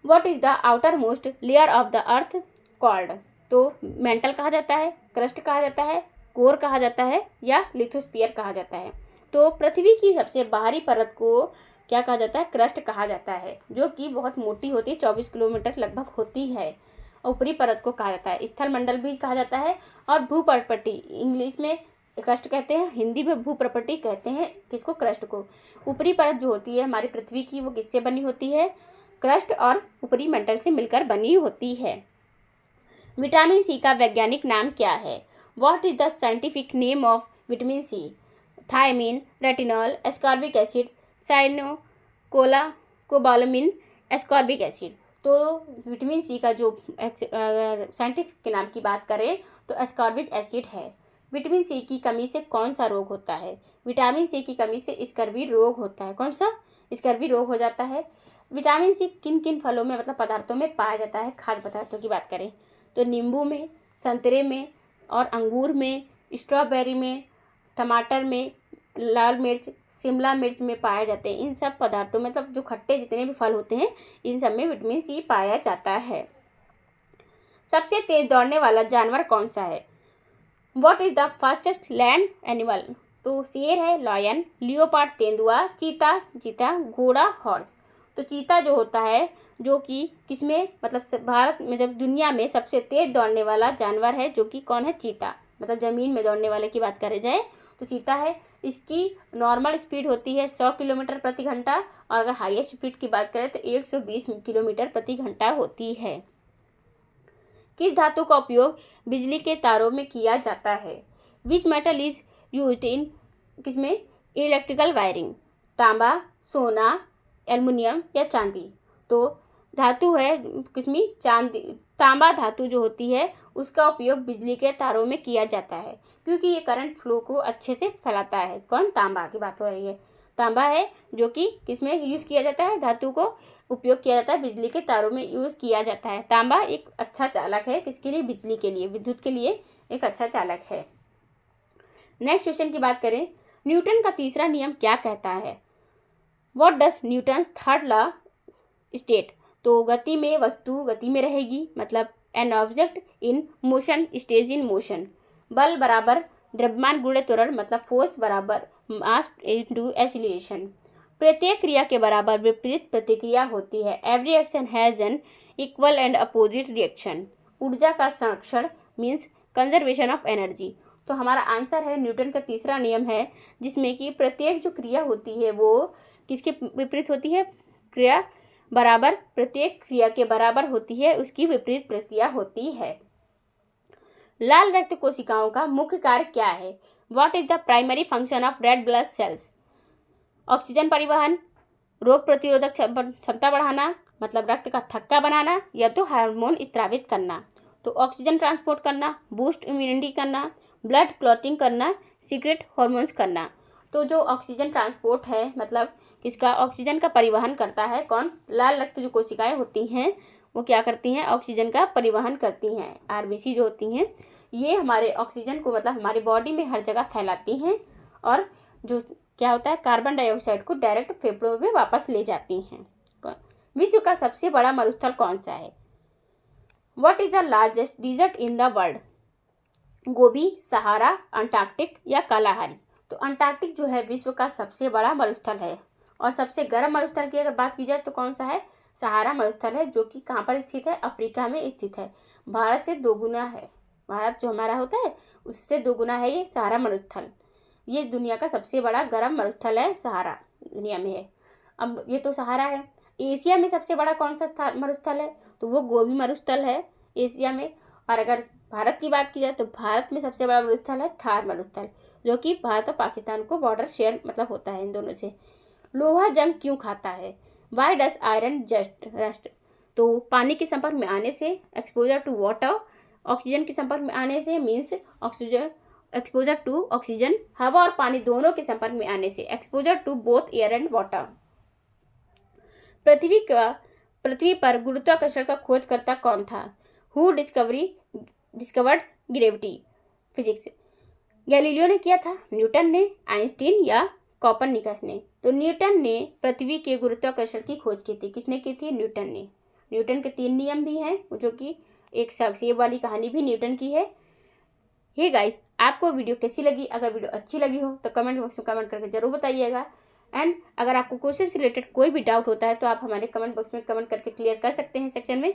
S1: What is the outer most layer of the earth called? तो मेंटल कहा जाता है, क्रस्ट कहा जाता है, कोर कहा जाता है या लिथोस्फीयर कहा जाता है। तो पृथ्वी की सबसे बाहरी परत को क्या कहा जाता है? क्रस्ट कहा जाता है, जो कि बहुत मोटी होती है, 24 किलोमीटर लगभग होती है। ऊपरी परत को कहा जाता है स्थल मंडल भी कहा जाता है, और भूपर्पटी इंग्लिश में क्रस्ट कहते हैं, हिंदी में भूपर्पटी कहते हैं किसको? क्रस्ट को। ऊपरी परत जो होती है हमारी पृथ्वी की, वो किससे बनी होती है? क्रस्ट और ऊपरी मंडल से मिलकर बनी होती है। विटामिन सी का वैज्ञानिक नाम क्या है? What is the scientific name of vitamin C? Thiamine, retinol, ascorbic acid, cobalamin, ascorbic acid. तो विटामिन सी का जो साइंटिफिक नाम की बात करें तो एस्कॉर्बिक एसिड है। विटामिन सी की कमी से कौन सा रोग होता है? विटामिन सी की कमी से स्कर्वी रोग होता है। कौन सा? स्कर्वी रोग हो जाता है। विटामिन सी किन किन फलों में मतलब पदार्थों में पाया जाता है? खाद्य पदार्थों की बात करें तो नींबू में, संतरे में और अंगूर में, स्ट्रॉबेरी में, टमाटर में, लाल मिर्च, शिमला मिर्च में पाए जाते हैं। इन सब पदार्थों में मतलब जो खट्टे जितने भी फल होते हैं इन सब में विटामिन सी पाया जाता है। सबसे तेज दौड़ने वाला जानवर कौन सा है? What is the fastest land animal? तो शेर है लायन, लियोपार्ड तेंदुआ, चीता, घोड़ा हॉर्स। तो चीता जो होता है जो कि किसमें मतलब भारत में जब दुनिया में सबसे तेज दौड़ने वाला जानवर है, जो कि कौन है? चीता। मतलब ज़मीन में दौड़ने वाले की बात करी जाए तो चीता है। इसकी नॉर्मल स्पीड होती है 100 किलोमीटर प्रति घंटा, और अगर हाईएस्ट स्पीड की बात करें तो 120 किलोमीटर प्रति घंटा होती है। किस धातु का उपयोग बिजली के तारों में किया जाता है? Which metal is used in किसमें? Electrical wiring. तांबा, सोना, एल्युमिनियम या चांदी। तो धातु है किसमें? चांदी। तांबा धातु जो होती है उसका उपयोग बिजली के तारों में किया जाता है, क्योंकि ये करंट फ्लो को अच्छे से फैलाता है। कौन? तांबा की बात हो रही है। तांबा है जो कि किसमें यूज़ किया जाता है? धातु को उपयोग किया जाता है, बिजली के तारों में यूज़ किया जाता है। तांबा एक अच्छा चालक है। किसके लिए? बिजली के लिए, विद्युत के लिए एक अच्छा चालक है। नेक्स्ट क्वेश्चन की बात करें, न्यूटन का तीसरा नियम क्या कहता है? What does Newton third law state? तो गति में वस्तु गति में रहेगी, मतलब an object in motion stage in motion. बल बराबर द्रव्यमान गुणे त्वरण, मतलब फोर्स बराबर मास इनटू एक्सीलरेशन। प्रत्येक क्रिया के बराबर विपरीत प्रतिक्रिया होती है। Every action has an equal and opposite reaction. ऊर्जा का संरक्षण मीन्स कंजर्वेशन ऑफ एनर्जी। तो हमारा आंसर है न्यूटन का तीसरा नियम है, जिसमें कि प्रत्येक जो क्रिया होती है वो किसके विपरीत होती है? क्रिया बराबर, प्रत्येक क्रिया के बराबर होती है, उसकी विपरीत प्रक्रिया होती है। लाल रक्त कोशिकाओं का मुख्य कार्य क्या है? What is the primary function of red blood cells? Oxygen परिवहन, रोग प्रतिरोधक क्षमता बढ़ाना, मतलब रक्त का थक्का बनाना, या तो हार्मोन स्रावित करना। तो ऑक्सीजन ट्रांसपोर्ट करना, बूस्ट इम्यूनिटी करना, ब्लड क्लॉटिंग करना, सीक्रेट हार्मोन्स करना। तो जो ऑक्सीजन ट्रांसपोर्ट है मतलब किसका? ऑक्सीजन का परिवहन करता है कौन? लाल रक्त जो कोशिकाएं होती हैं वो क्या करती हैं? ऑक्सीजन का परिवहन करती हैं। आरबीसी जो होती हैं ये हमारे ऑक्सीजन को मतलब हमारी बॉडी में हर जगह फैलाती हैं, और जो क्या होता है कार्बन डाइऑक्साइड को डायरेक्ट फेफड़ों में वापस ले जाती हैं। विश्व का सबसे बड़ा मरुस्थल कौन सा है? What is the largest desert in the world? Gobi, Sahara, Antarctic या कालाहारी। तो अंटार्कटिक जो है विश्व का सबसे बड़ा मरुस्थल है, और सबसे गर्म मरुस्थल की अगर बात की जाए तो कौन सा है? सहारा मरुस्थल है, जो कि कहाँ पर स्थित है? अफ्रीका में स्थित है। भारत से 2 गुना है। भारत जो हमारा होता है उससे 2 गुना है ये सहारा मरुस्थल। ये दुनिया का सबसे बड़ा गर्म मरुस्थल है, सहारा दुनिया में है। अब ये तो सहारा है। एशिया में सबसे बड़ा कौन सा मरुस्थल है? तो वो गोबी मरुस्थल है एशिया में। और अगर भारत की बात की जाए तो भारत में सबसे बड़ा मरुस्थल है थार मरुस्थल, जो कि भारत और पाकिस्तान को बॉर्डर शेयर मतलब होता है इन दोनों से। लोहा जंग क्यों खाता है? वाई डस आयरन जस्ट रस्ट? तो पानी के संपर्क में आने से, एक्सपोजर टू वाटर, ऑक्सीजन के संपर्क में आने से means oxygen, exposure to oxygen, हवा और पानी दोनों के संपर्क में आने से, exposure to both air and water. पृथ्वी पर गुरुत्वाकर्षण का खोजकर्ता कौन था? Who discovered gravity physics? Galileo ने किया था, न्यूटन ने, आइंस्टीन या कोपरनिकस ने? तो न्यूटन ने पृथ्वी के गुरुत्वाकर्षण की खोज की थी। किसने की थी? न्यूटन ने। न्यूटन के 3 नियम भी हैं, जो कि एक सेब वाली कहानी भी न्यूटन की है। हे गाइस, आपको वीडियो कैसी लगी? अगर वीडियो अच्छी लगी हो तो कमेंट बॉक्स में कमेंट करके जरूर बताइएगा। एंड अगर आपको क्वेश्चन से रिलेटेड कोई भी डाउट होता है तो आप हमारे कमेंट बॉक्स में कमेंट करके क्लियर कर सकते हैं सेक्शन में।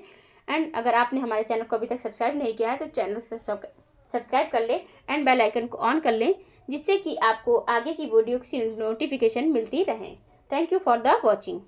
S1: एंड अगर आपने हमारे चैनल को अभी तक सब्सक्राइब नहीं किया है तो चैनल सब्सक्राइब कर ले एंड बेल आइकन को ऑन कर लें, जिससे कि आपको आगे की वीडियो की नोटिफिकेशन मिलती रहे। Thank you for the watching.